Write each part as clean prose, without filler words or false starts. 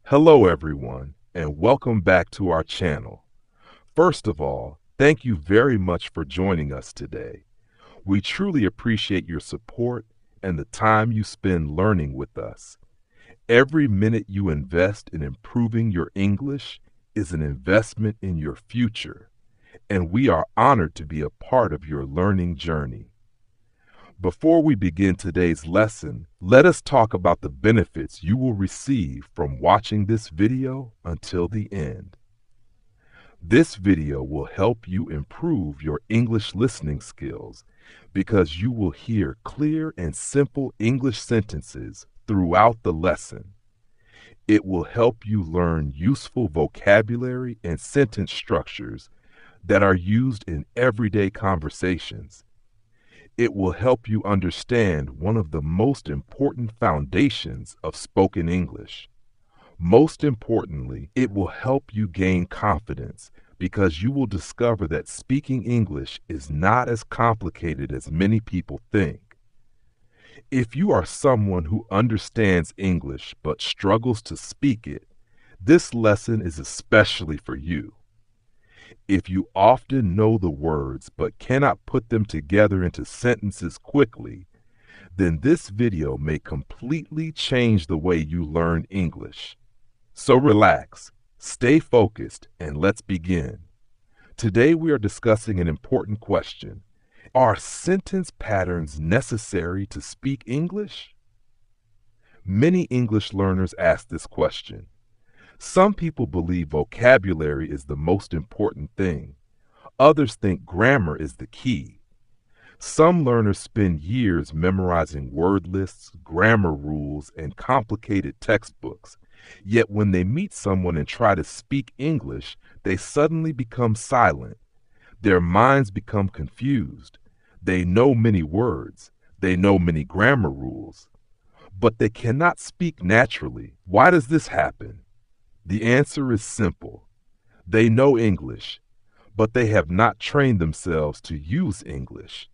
Hello everyone, and welcome back to our channel. First of all, thank you very much for joining us today. We truly appreciate your support and the time you spend learning with us. Every minute you invest in improving your English is an investment in your future, and we are honored to be a part of your learning journey. Before we begin today's lesson, let us talk about the benefits you will receive from watching this video until the end. This video will help you improve your English listening skills because you will hear clear and simple English sentences throughout the lesson. It will help you learn useful vocabulary and sentence structures that are used in everyday conversations. It will help you understand one of the most important foundations of spoken English. Most importantly, it will help you gain confidence because you will discover that speaking English is not as complicated as many people think. If you are someone who understands English but struggles to speak it, this lesson is especially for you. If you often know the words but cannot put them together into sentences quickly, then this video may completely change the way you learn English. So relax, stay focused, and let's begin. Today we are discussing an important question. Are sentence patterns necessary to speak English? Many English learners ask this question. Some people believe vocabulary is the most important thing. Others think grammar is the key. Some learners spend years memorizing word lists, grammar rules, and complicated textbooks. Yet when they meet someone and try to speak English, they suddenly become silent. Their minds become confused. They know many words. They know many grammar rules. But they cannot speak naturally. Why does this happen? The answer is simple. They know English, but they have not trained themselves to use English.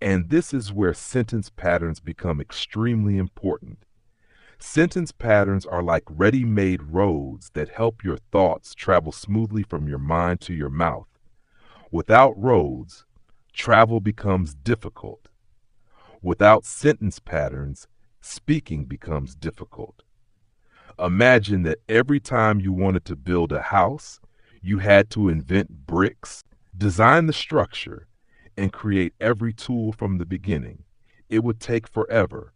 And this is where sentence patterns become extremely important. Sentence patterns are like ready-made roads that help your thoughts travel smoothly from your mind to your mouth. Without roads, travel becomes difficult. Without sentence patterns, speaking becomes difficult. Imagine that every time you wanted to build a house, you had to invent bricks, design the structure, and create every tool from the beginning. It would take forever.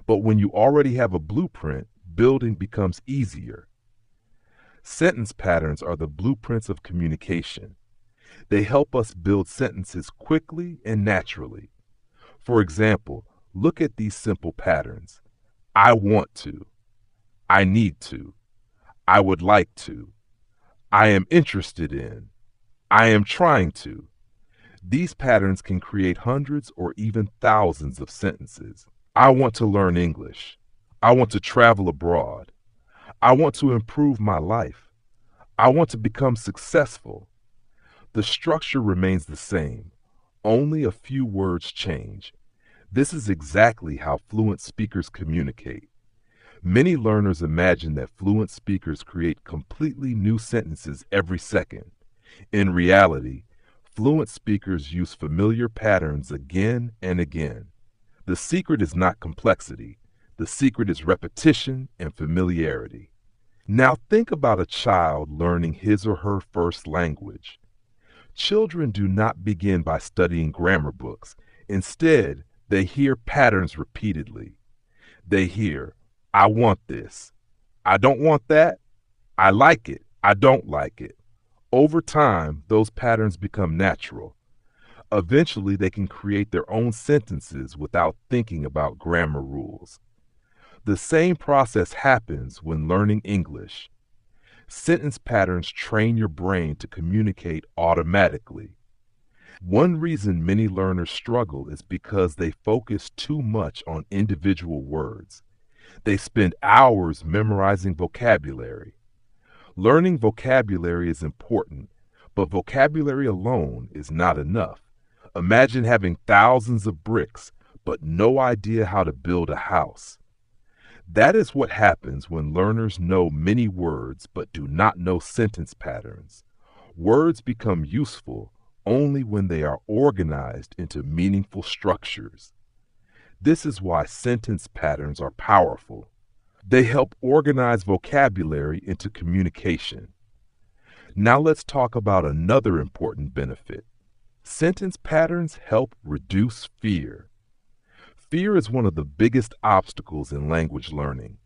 But when you already have a blueprint, building becomes easier. Sentence patterns are the blueprints of communication. They help us build sentences quickly and naturally. For example, look at these simple patterns. I want to. I need to. I would like to. I am interested in. I am trying to. These patterns can create hundreds or even thousands of sentences. I want to learn English. I want to travel abroad. I want to improve my life. I want to become successful. The structure remains the same. Only a few words change. This is exactly how fluent speakers communicate. Many learners imagine that fluent speakers create completely new sentences every second. In reality, fluent speakers use familiar patterns again and again. The secret is not complexity. The secret is repetition and familiarity. Now think about a child learning his or her first language. Children do not begin by studying grammar books. Instead, they hear patterns repeatedly. They hear, I want this. I don't want that. I like it. I don't like it. Over time, those patterns become natural. Eventually, they can create their own sentences without thinking about grammar rules. The same process happens when learning English. Sentence patterns train your brain to communicate automatically. One reason many learners struggle is because they focus too much on individual words. They spend hours memorizing vocabulary. Learning vocabulary is important, but vocabulary alone is not enough. Imagine having thousands of bricks, but no idea how to build a house. That is what happens when learners know many words but do not know sentence patterns. Words become useful only when they are organized into meaningful structures. This is why sentence patterns are powerful. They help organize vocabulary into communication. Now let's talk about another important benefit. Sentence patterns help reduce fear. Fear is one of the biggest obstacles in language learning.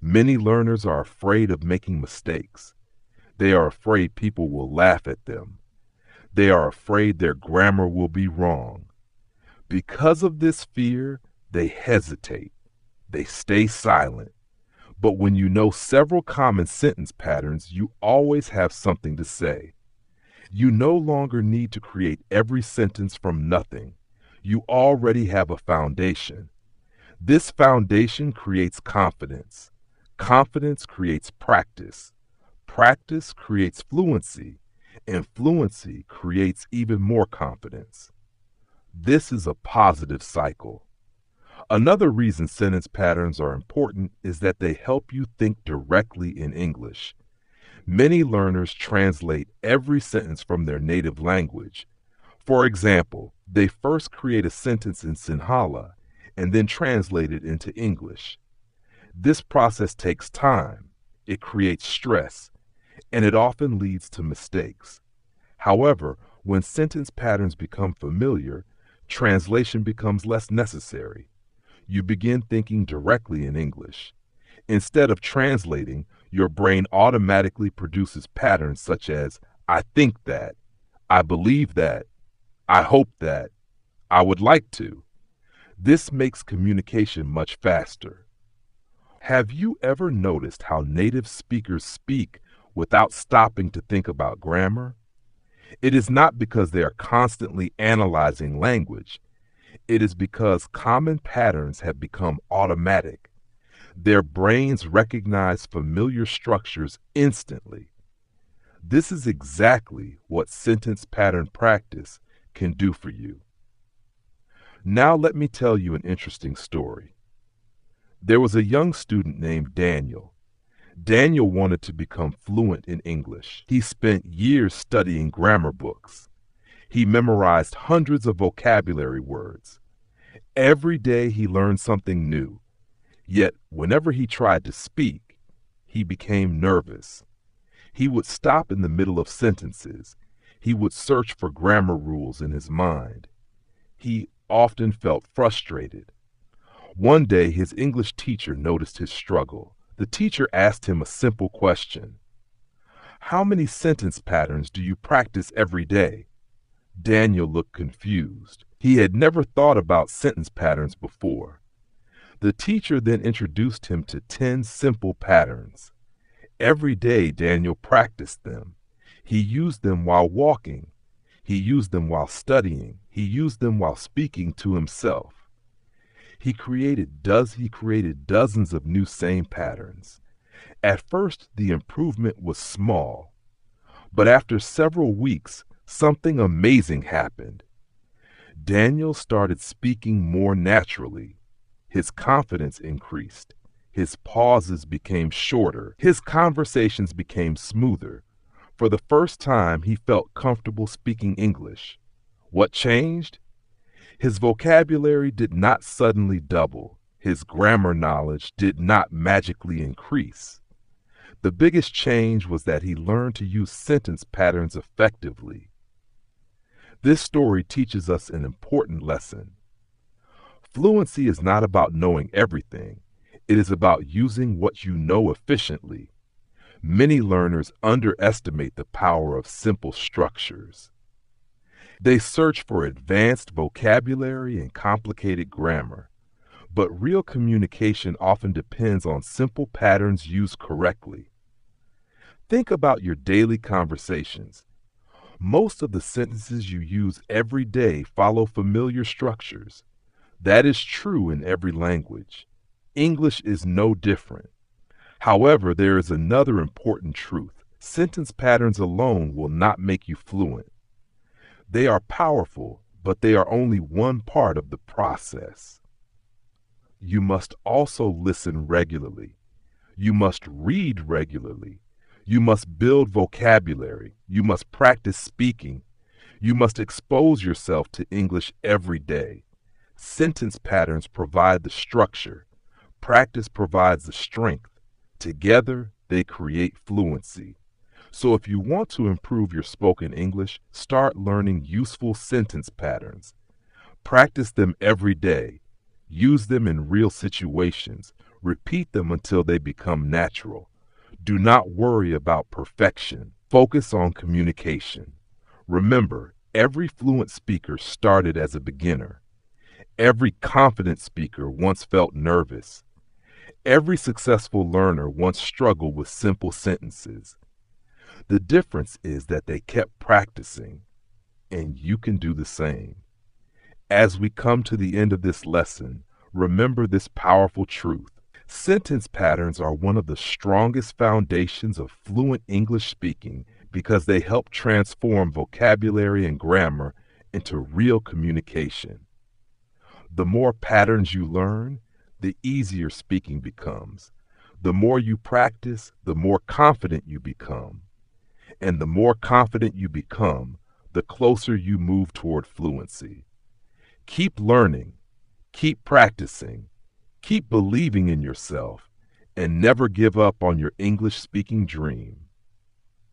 Many learners are afraid of making mistakes. They are afraid people will laugh at them. They are afraid their grammar will be wrong. Because of this fear, they hesitate. They stay silent. But when you know several common sentence patterns, you always have something to say. You no longer need to create every sentence from nothing. You already have a foundation. This foundation creates confidence. Confidence creates practice. Practice creates fluency, and fluency creates even more confidence. This is a positive cycle. Another reason sentence patterns are important is that they help you think directly in English. Many learners translate every sentence from their native language. For example, they first create a sentence in Sinhala and then translate it into English. This process takes time, it creates stress, and it often leads to mistakes. However, when sentence patterns become familiar, translation becomes less necessary. You begin thinking directly in English. Instead of translating, your brain automatically produces patterns such as, I think that, I believe that, I hope that, I would like to. This makes communication much faster. Have you ever noticed how native speakers speak without stopping to think about grammar? It is not because they are constantly analyzing language. It is because common patterns have become automatic. Their brains recognize familiar structures instantly. This is exactly what sentence pattern practice can do for you. Now let me tell you an interesting story. There was a young student named Daniel. Daniel wanted to become fluent in English. He spent years studying grammar books. He memorized hundreds of vocabulary words. Every day he learned something new. Yet, whenever he tried to speak, he became nervous. He would stop in the middle of sentences. He would search for grammar rules in his mind. He often felt frustrated. One day, his English teacher noticed his struggle. The teacher asked him a simple question. How many sentence patterns do you practice every day? Daniel looked confused. He had never thought about sentence patterns before. The teacher then introduced him to 10 simple patterns. Every day Daniel practiced them. He used them while walking. He used them while studying. He used them while speaking to himself. He created dozens of new same patterns. At first, the improvement was small. But after several weeks, something amazing happened. Daniel started speaking more naturally. His confidence increased. His pauses became shorter. His conversations became smoother. For the first time, he felt comfortable speaking English. What changed? His vocabulary did not suddenly double. His grammar knowledge did not magically increase. The biggest change was that he learned to use sentence patterns effectively. This story teaches us an important lesson. Fluency is not about knowing everything. It is about using what you know efficiently. Many learners underestimate the power of simple structures. They search for advanced vocabulary and complicated grammar. But real communication often depends on simple patterns used correctly. Think about your daily conversations. Most of the sentences you use every day follow familiar structures. That is true in every language. English is no different. However, there is another important truth. Sentence patterns alone will not make you fluent. They are powerful, but they are only one part of the process. You must also listen regularly. You must read regularly. You must build vocabulary. You must practice speaking. You must expose yourself to English every day. Sentence patterns provide the structure. Practice provides the strength. Together, they create fluency. So if you want to improve your spoken English, start learning useful sentence patterns. Practice them every day. Use them in real situations. Repeat them until they become natural. Do not worry about perfection. Focus on communication. Remember, every fluent speaker started as a beginner. Every confident speaker once felt nervous. Every successful learner once struggled with simple sentences. The difference is that they kept practicing, and you can do the same. As we come to the end of this lesson, remember this powerful truth. Sentence patterns are one of the strongest foundations of fluent English speaking because they help transform vocabulary and grammar into real communication. The more patterns you learn, the easier speaking becomes. The more you practice, the more confident you become. And the more confident you become, the closer you move toward fluency. Keep learning, keep practicing, keep believing in yourself, and never give up on your English speaking dream.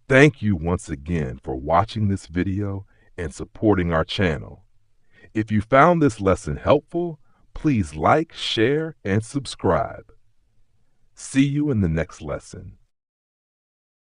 Thank you once again for watching this video and supporting our channel. If you found this lesson helpful, please like, share, and subscribe. See you in the next lesson.